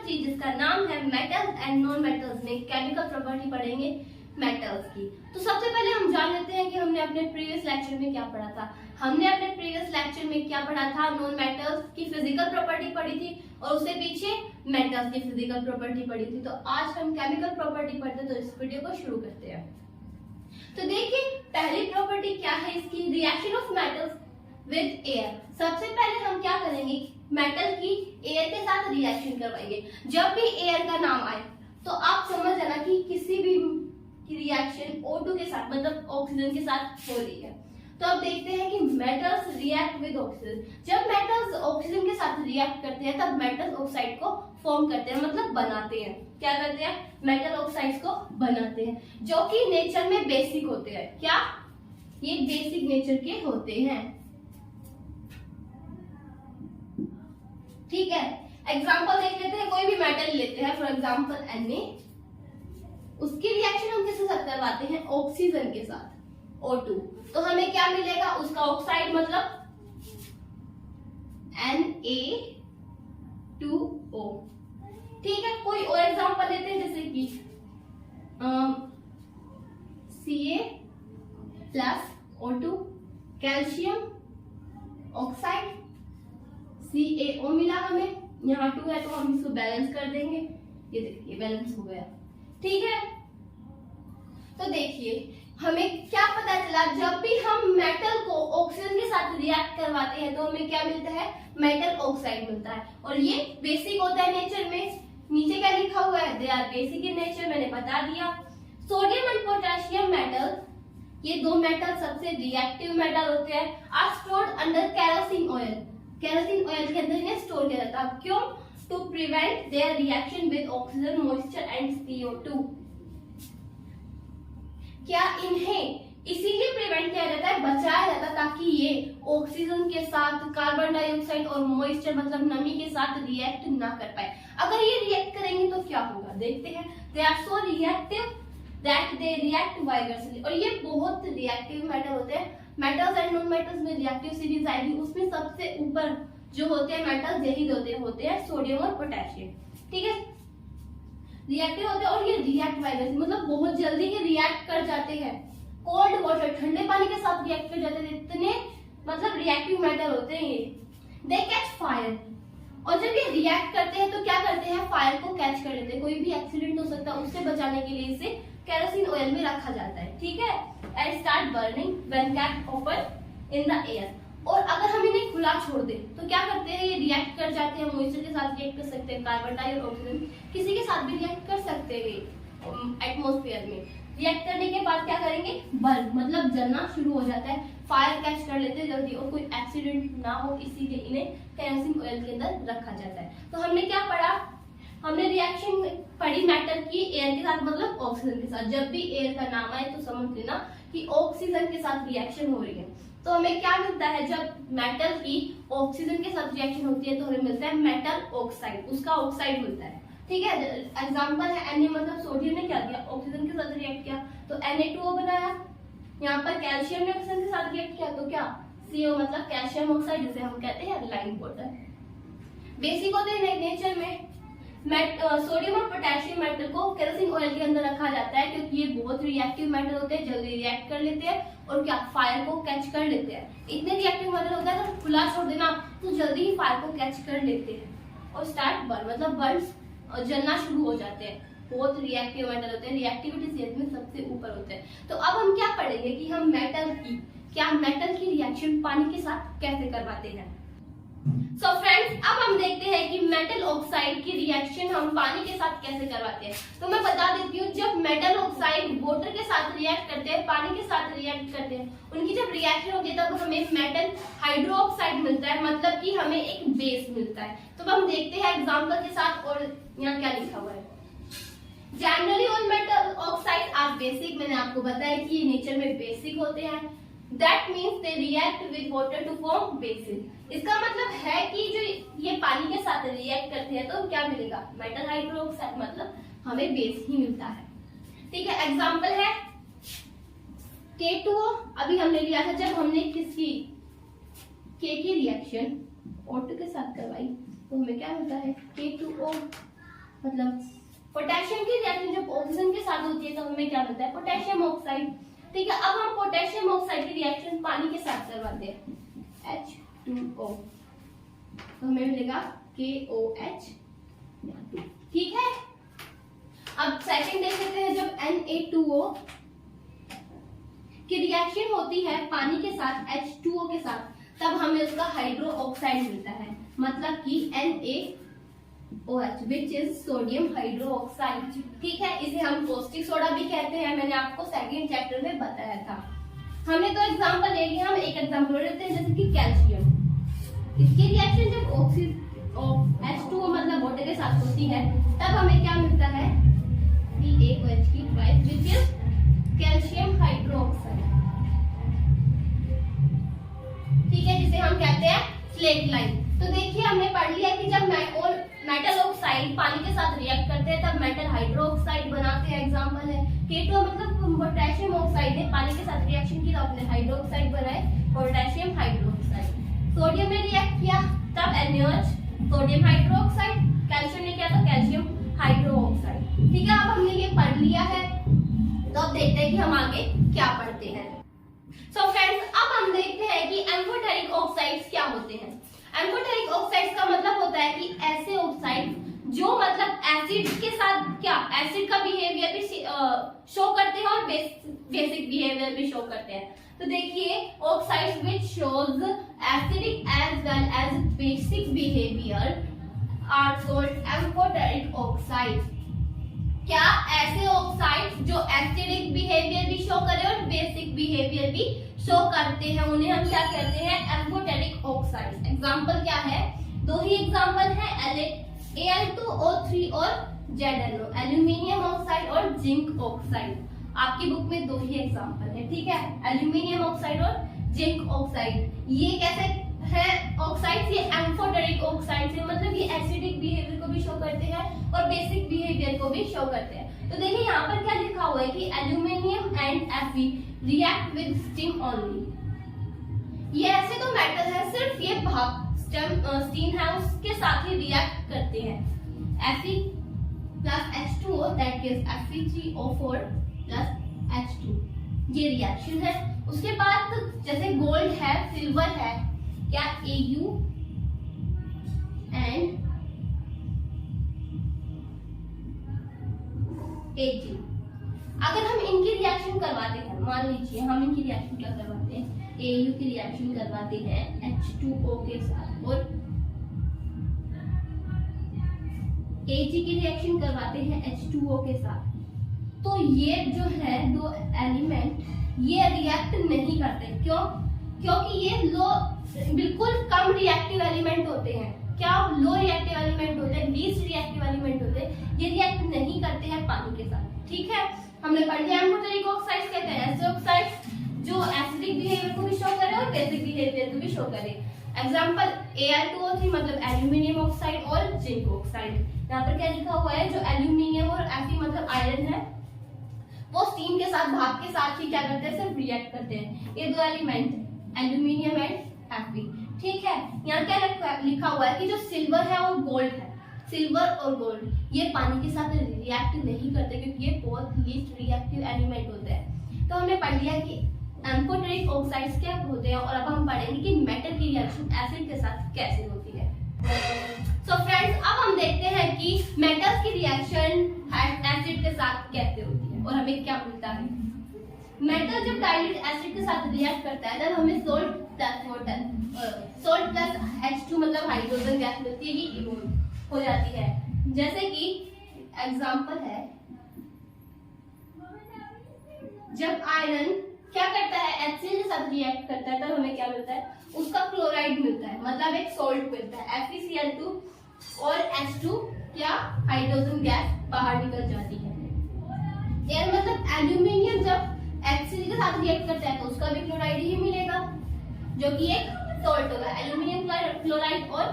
चीज जिसका नाम है मेटल्स एंड नॉन मेटल्स में केमिकल प्रॉपर्टी पढ़ेंगे मेटल्स की। तो सबसे पहले हम जान लेते हैं कि हमने अपने प्रीवियस लेक्चर में क्या पढ़ा था। हमने अपने प्रीवियस लेक्चर में क्या पढ़ा था, नॉन मेटल्स की फिजिकल प्रॉपर्टी पढ़ी थी और उससे पीछे मेटल्स की फिजिकल प्रॉपर्टी पढ़ी थी। तो आज हम केमिकल प्रॉपर्टी पढ़ते हैं, तो इस वीडियो को शुरू करते हैं। तो देखिए पहली प्रॉपर्टी क्या है इसकी, reaction of metals with air. सबसे पहले हम क्या करेंगे, मेटल की एयर के साथ रिएक्शन करवाएंगे। जब भी एयर का नाम आए तो आप समझ लेना कि किसी भी की रिएक्शन O2 के साथ मतलब ऑक्सीजन के साथ हो रही है। तो अब देखते हैं कि मेटल्स रिएक्ट विद ऑक्सीजन। जब मेटल्स ऑक्सीजन के साथ रिएक्ट करते हैं तब मेटल ऑक्साइड को फॉर्म करते हैं, मतलब बनाते हैं। क्या करते हैं, मेटल ऑक्साइड्स को बनाते हैं, जो कि नेचर में बेसिक होते हैं। क्या ये बेसिक नेचर के होते हैं, ठीक है। एग्जांपल देख लेते हैं, कोई भी मेटल लेते हैं, फॉर एग्जांपल Na, उसकी रिएक्शन हम किसके साथ करवाते हैं, ऑक्सीजन के साथ O2। तो हमें क्या मिलेगा, उसका ऑक्साइड मतलब Na2O, ठीक है। कोई और एग्जांपल लेते हैं, जैसे कि Ca+O2 कैल्शियम ऑक्साइड, CaO मिला हमें, यहाँ 2 है तो हम इसको बैलेंस कर देंगे। ये देखिए बैलेंस हो गया, ठीक है। तो देखिए हमें क्या पता चला, जब भी हम मेटल को ऑक्सीजन के साथ रिएक्ट करवाते हैं तो हमें क्या मिलता है, मेटल ऑक्साइड मिलता है। और ये बेसिक होता है नेचर में। नीचे क्या लिखा हुआ है, they are basic in nature, मैंने बता दिया। सोडियम एंड पोटेशियम मेटल, ये दो मेटल सबसे रिएक्टिव मेटल होते हैं, are stored under kerosene oil. Kerosene oil के अंदर इन्हें स्टोर किया जाता है, क्यों, to prevent their reaction with oxygen, moisture and CO2। क्या इन्हें इसीलिए प्रिवेंट किया जाता है, बचाया जाता है, ताकि ये ऑक्सीजन के साथ कार्बन डाइऑक्साइड और मॉइस्चर मतलब नमी के साथ रिएक्ट ना कर पाए। अगर ये रिएक्ट करेंगे तो क्या होगा, देखते हैं। They are so reactive that they react vigorously. और ये बहुत रिएक्टिव मेटल होते हैं। मेटल्स एंड नॉन मेटल्स में रिएक्टिव सीरीज आएगी, उसमें सबसे ऊपर जो होते हैं मेटल्स यही होते हैं सोडियम और पोटेशियम, ठीक है। रिएक्टिव होते हैं और ये रिएक्ट वाइगरसली मतलब बहुत जल्दी ही रिएक्ट कर जाते हैं। कोल्ड वाटर, ठंडे पानी के साथ रिएक्ट कर जाते हैं, इतने मतलब रिएक्टिव मेटल होते हैं ये। दे कैच फायर, और जब ये रिएक्ट करते हैं तो क्या करते हैं, फायर को कैच कर लेते हैं। कोई भी एक्सीडेंट हो सकता है, उससे बचाने के लिए इसे केरोसिन ऑयल में रखा जाता है, ठीक है। And start burning when kept open in the air. और अगर हम इन्हें खुला छोड़ दें तो क्या करते हैं, ये रिएक्ट कर जाते हैं, मॉइस्चर के साथ रिएक्ट कर सकते हैं, कार्बन डाइऑक्साइड और ऑक्सीजन किसी के साथ भी रिएक्ट कर सकते हैं एटमॉस्फेयर में। रिएक्ट करने के बाद क्या करेंगे, बर्न मतलब जलना शुरू हो जाता है, फायर कैच कर लेते हैं जल्दी और कोई एक्सीडेंट ना हो, इसीलिए इन्हें केरोसिन ऑयल के अंदर रखा जाता है। तो हमने क्या पढ़ा, हमने रिएक्शन पढ़ी मेटल की एयर के साथ मतलब ऑक्सीजन के साथ। जब भी एयर का नाम आए तो समझ लेना कि ऑक्सीजन के साथ रिएक्शन हो रही है। तो हमें क्या मिलता है, जब मेटल की ऑक्सीजन के साथ रिएक्शन होती है तो हमें मिलता है मेटल ऑक्साइड, उसका ऑक्साइड मिलता है, ठीक है। एग्जांपल है Na, मतलब सोडियम ने क्या किया, ऑक्सीजन के साथ रिएक्ट किया तो Na2O बनाया। यहाँ पर कैल्शियम ने ऑक्सीजन के साथ रिएक्ट किया तो क्या, CO मतलब कैल्शियम ऑक्साइड, जिसे हम कहते हैं लाइम वाटर। बेसिक होते हैं नेचर में। सोडियम और पोटेशियम मेटल को केरोसिन ऑयल के अंदर रखा जाता है क्योंकि ये बहुत रिएक्टिव मेटल होते हैं, जल्दी रिएक्ट कर लेते हैं और क्या फायर को कैच कर लेते हैं। इतने रिएक्टिव मेटल होता है अगर खुला छोड़ देना तो जल्दी ही फायर को कैच कर लेते हैं और स्टार्ट बर्न मतलब बर्न जलना शुरू हो जाते हैं। बहुत रिएक्टिव मेटल होते हैं, रिएक्टिविटी सीरीज में सबसे ऊपर होते हैं। तो अब हम क्या पढ़ेंगे कि हम मेटल की रिएक्शन पानी के साथ कैसे करवाते हैं। सो फ्रेंड्स, अब हम देखते हैं कि मेटल ऑक्साइड की रिएक्शन हम पानी के साथ कैसे करवाते हैं। तो मैं बता देती हूँ, जब मेटल ऑक्साइड वाटर के साथ रिएक्ट करते हैं, पानी के साथ रिएक्ट करते हैं, उनकी जब रिएक्शन होती है तब हमें मेटल हाइड्रोक्साइड मिलता है, मतलब कि हमें एक बेस मिलता है। तो हम देखते हैं एग्जांपल के साथ। और यहाँ क्या लिखा हुआ है, generally all metal oxide are basic. मैंने आपको बताया कि ये नेचर में बेसिक होते हैं। That means they react with water to form bases. इसका मतलब है कि जो ये पानी के साथ रिएक्ट करते हैं तो क्या मिलेगा, मेटल हाइड्रोक्साइड, मतलब हमें बेस ही मिलता है, ठीक है। एग्जांपल है K2O, अभी हमने लिया था जब हमने किसकी K की रिएक्शन O2 के साथ करवाई तो हमें क्या मिलता है, K2O मतलब पोटेशियम की रिएक्शन जब ऑक्सीजन के साथ होती है तो हमें क्या मिलता है, पोटेशियम ऑक्साइड। ठीक है, अब हम पोटेशियम ऑक्साइड की रिएक्शन पानी के साथ करवाते हैं, H2O, तो हमें मिलेगा KOH। ठीक है, अब सेकंड देख लेते हैं, जब Na2O की रिएक्शन होती है पानी के साथ H2O के साथ, तब हमें उसका हाइड्रो ऑक्साइड मिलता है, मतलब कि NaOH which is sodium hydro oxide. ठीक है, इसे हम कॉस्टिक सोडा भी कहते हैं, मैंने आपको सेकंड चैप्टर में बताया था। हमने तो एग्जांपल ले लिया, हम एक एग्जांपल लेते हैं जैसे कि कैल्शियम। इसकी रिएक्शन जब H2O मतलब वाटर के साथ होती है तब हमें क्या मिलता है, PaOH की twice which is calcium hydroxide. ठीक है, जिसे हम कहते हैं स्लेट लाइन। तो देखिए हमने पढ़ लिया कि जब मेटल ऑक्साइड पानी के साथ रिएक्ट करते हैं तब मेटल हाइड्रोक्साइड बनाते हैं, एग्जांपल है K2O मतलब पोटेशियम ऑक्साइड है, पानी के साथ रिएक्शन की तो अपने हाइड्रोक्साइड बनाए, पोटेशियम हाइड्रोक्साइड। सोडियम ने रिएक्ट किया तब NaOH सोडियम हाइड्रोक्साइड, कैल्शियम ने किया तो कैल्शियम हाइड्रोक्साइड। ठीक है, अब हमने ये पढ़ लिया है, तो अब देखते हैं कि हम आगे क्या पढ़ते हैं। सो फ्रेंड्स, अब हम देखते हैं कि एम्फोटेरिक ऑक्साइड्स क्या होते हैं। एम्फोटेरिक ऑक्साइड्स का मतलब होता है कि ऐसे ऑक्साइड जो मतलब एसिड के साथ क्या एसिड का बिहेवियर भी शो करते हैं और बेसिक बिहेवियर भी शो करते हैं। तो देखिए oxides which shows acidic as well as basic behaviour are called amphoteric oxides. क्या ऐसे ऑक्साइड्स जो एसिडिक बिहेवियर भी शो करे और बेसिक बिहेवियर भी शो करते हैं, उन्हें हम क्या कहते हैं, एम्फोटेरिक ऑक्साइड्स। एग्जांपल क्या है, दो ही एग्जांपल है, Al2O3 और ZnO, एल्यूमिनियम ऑक्साइड और जिंक ऑक्साइड। आपकी बुक में दो ही एग्जांपल है। ठीक है, एल्यूमिनियम ऑक्साइड और जिंक ऑक्साइड। ये कैसे है ऑक्साइड्स, ये एम्फोटेरिक ऑक्साइड्स है, मतलब ये एसिडिक बिहेवियर को भी शो करते हैं और बेसिक बिहेवियर को भी शो करते हैं। तो देखिए यहाँ पर क्या लिखा हुआ है कि aluminium and Fe react with steam only. ये ऐसे तो मेटल है, सिर्फ ये भाप स्टीम है उसके साथ ही रिएक्ट करते हैं। Fe plus H2O that is Fe3O4 plus H2, ये रिएक्शन है। उसके बाद जैसे गोल्ड है, सिल्वर है, क्या Au एंड Ag, अगर हम इनकी रिएक्शन करवाते हैं, मान लीजिए हम इनकी रिएक्शन क्या करवाते हैं, Au की रिएक्शन करवाते हैं H2O के साथ और Ag की रिएक्शन करवाते हैं H2O के साथ, तो ये जो है दो एलिमेंट ये रिएक्ट नहीं करते। क्यों? क्योंकि ये लो बिल्कुल कम रिएक्टिव एलिमेंट होते हैं। क्या लो रिएक्टिव एलिमेंट होते हैं, लीस्ट रिएक्टिव एलिमेंट होते हैं, ये रिएक्ट नहीं करते हैं पानी के साथ। ठीक है, हमने पढ़ लिया एम्फोटेरिक ऑक्साइड्स कहते हैं ऐसे ऑक्साइड्स जो एसिडिक बिहेवियर को भी शो करे और बेसिक बिहेवियर को भी शो करे। एग्जांपल Al2O3 मतलब एल्यूमिनियम ऑक्साइड और जिंक ऑक्साइड। यहाँ पर क्या लिखा हुआ है, जो एल्यूमिनियम और Fe मतलब आयरन है वो स्टीम के साथ भाप के साथ ही क्या करते हैं, सिर्फ रिएक्ट करते हैं। ये दो एलिमेंट एल्यूमिनियम एंड Fe। ठीक है, यहाँ क्या लिखा हुआ है कि जो सिल्वर है और गोल्ड है, सिल्वर और गोल्ड ये पानी के साथ रिएक्ट नहीं करते क्योंकि ये बहुत लीस्ट रिएक्टिव एलिमेंट होते हैं। तो हमने पढ़ लिया कि एम्फोटेरिक ऑक्साइड्स क्या होते हैं और अब हम पढ़ेंगे कि मेटल की रिएक्शन एसिड के साथ कैसे होती है। सो फ्रेंड्स, अब हम देखते हैं कि मेटल्स की रिएक्शन एसिड के साथ कैसे होती है और हमें क्या मिलता है। मेटल जब डाइल्यूट एसिड के साथ रिएक्ट करता है तब हमें salt plus water, salt plus H2 मतलब हाइड्रोजन गैस मिलती है, ये इवोल्व हो जाती है। जैसे कि एग्जांपल है, जब आयरन क्या करता है, HCl के साथ रिएक्ट करता है तब हमें क्या मिलता है, उसका क्लोराइड मिलता है, मतलब एक सोल्ट मिलता है FeCl2 और H2 क्या हाइड्रोजन गैस बाहर निकल जाती है। यार मतलब एल्यूमिनियम जब HCl के साथ रिएक्ट करता है तो उसका भी क्लोराइड ही मिलेगा जो कि एक सॉल्ट होगा। एल्यूमिनियम क्लोराइड और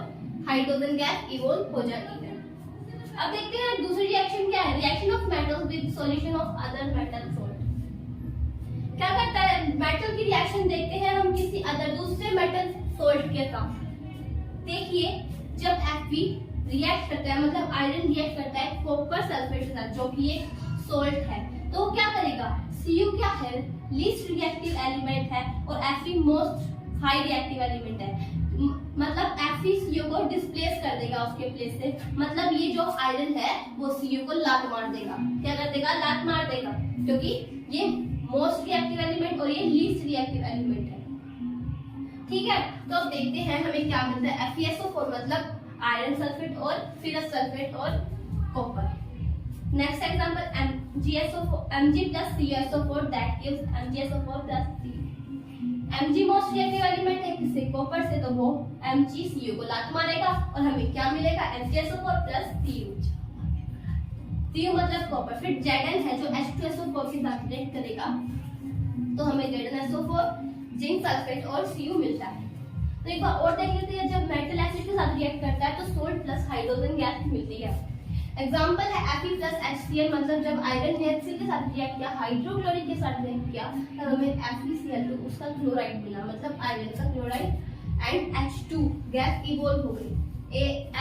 हाइड्रोजन गैस इवोल्व हो जाती है। अब देखते हैं दूसरी रिएक्शन क्या है, reaction of metals with solution of other metal salt. क्या करता है, मेटल की रिएक्शन देखते हैं हम किसी अदर दूसरे मेटल सॉल्ट के साथ। देखिए जब Fe रिएक्ट करता है, मतलब आयरन रिएक्ट करता है कॉपर सल्फेट के साथ जो कि एक सोल्ट है, तो वो क्या करेगा, Cu क्या है, लीस्ट रिएक्टिव एलिमेंट है और Fe most high reactive element है, मतलब Fe Cu को डिस्प्लेस कर देगा उसके प्लेस से, मतलब ये जो आयरन है वो Cu को लात मार देगा, क्या कर देगा, लात मार देगा, क्योंकि ये मोस्ट रिएक्टिव एलिमेंट और ये लीस्ट रिएक्टिव एलिमेंट है। ठीक है, तो अब देखते हैं हमें क्या मिलता है। FeSO4 मतलब आयरन सल्फेट और फेरस सल्फेट और copper. Next example Mg plus CuSO4 that gives MgSO4 plus C। Mg most reactive element है किससे, कॉपर से, तो वो MgCu को लात मारेगा और हमें क्या मिलेगा, MgSO4 plus Cu। Cu मतलब कॉपर। फिर Zn है जो H2SO4 के साथ रिएक्ट करेगा, तो हमें ZnSO4 जिंक सल्फेट और Cu मिलता है। तो एक बार और देख लेते हैं, जब मेटल एसिड के साथ रिएक्ट करता है तो सोल्ट प्लस हाइड्रोजन गैस मिलती है। एग्जांपल है Fe प्लस HCl, मतलब जब आयरन ने HCl के साथ रिएक्ट किया, हाइड्रोक्लोरिक के साथ रिएक्ट किया, तब हमें FeCl तो उसका क्लोराइड मिला, मतलब आयरन का chloride, and H2 gas evolve हो गई।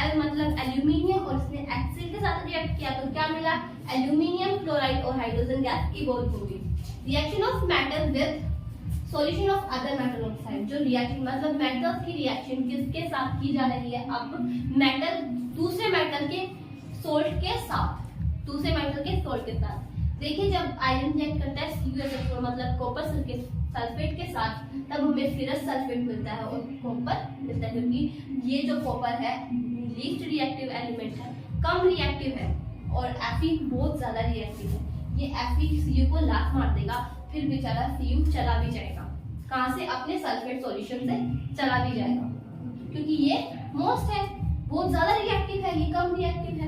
Al मतलब एल्यूमिनियम और इसने HCl के साथ रिएक्ट किया तो क्या मिला, एल्यूमिनियम क्लोराइड और हाइड्रोजन गैस इवॉल्व हो गई। Reaction of metal with solution of other metal oxide, जो रिएक्शन मतलब मेटल की रिएक्शन किसके साथ की जा रही है, अब मेटल दूसरे मेटल के सोल्ट के साथ, दूसरे मेटल के सोल्ट के साथ। देखिए जब आयरन रिएक्ट करता है CuSO4 मतलब कॉपर सल्फेट के साथ, तब हमें फेरस सल्फेट मिलता है और कॉपर मिलता है, क्योंकि ये जो कॉपर है लीस्ट रिएक्टिव एलिमेंट है, कम रिएक्टिव है, और Fe बहुत ज्यादा रिएक्टिव है। ये Fe Cu को लात मार देगा, फिर बेचारा Cu चला भी जाएगा, कहां से, अपने सल्फेट सॉल्यूशन से चला भी जाएगा, क्योंकि ये मोस्ट है, बहुत ज्यादा रिएक्टिव है, ये कम रिएक्टिव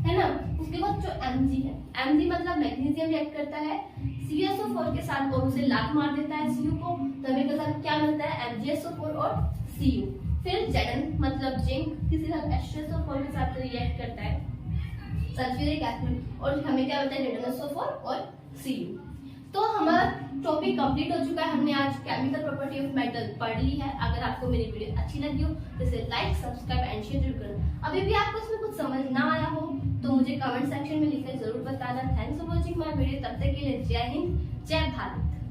है ना। उसके बाद जो Mg है, Mg मतलब मैग्नीशियम रिएक्ट करता है CuSO4 के साथ और उसे लात मार देता है Cu को, तो हमें के साथ क्या मिलता है, MgSO4 और Cu। फिर Zn मतलब जिंक किसी साथ H2SO4 के साथ रिएक्ट करता है सल्फ्यूरिक एसिड और हमें क्या मिलता है, ZnSO4 और Cu। तो हमारा टॉपिक कंप्लीट हो चुका है, हमने आज केमिकल प्रॉपर्टी ऑफ मेटल पढ़ ली है। अगर आपको मेरी वीडियो अच्छी लगी हो तो इसे लाइक, सब्सक्राइब एंड शेयर जरूर करें। अभी भी आपको इसमें कुछ समझ ना आया हो तो मुझे कमेंट सेक्शन में लिखकर जरूर बताना। Thanks for watching my video. तब तक के लिए जय हिंद, जय भारत।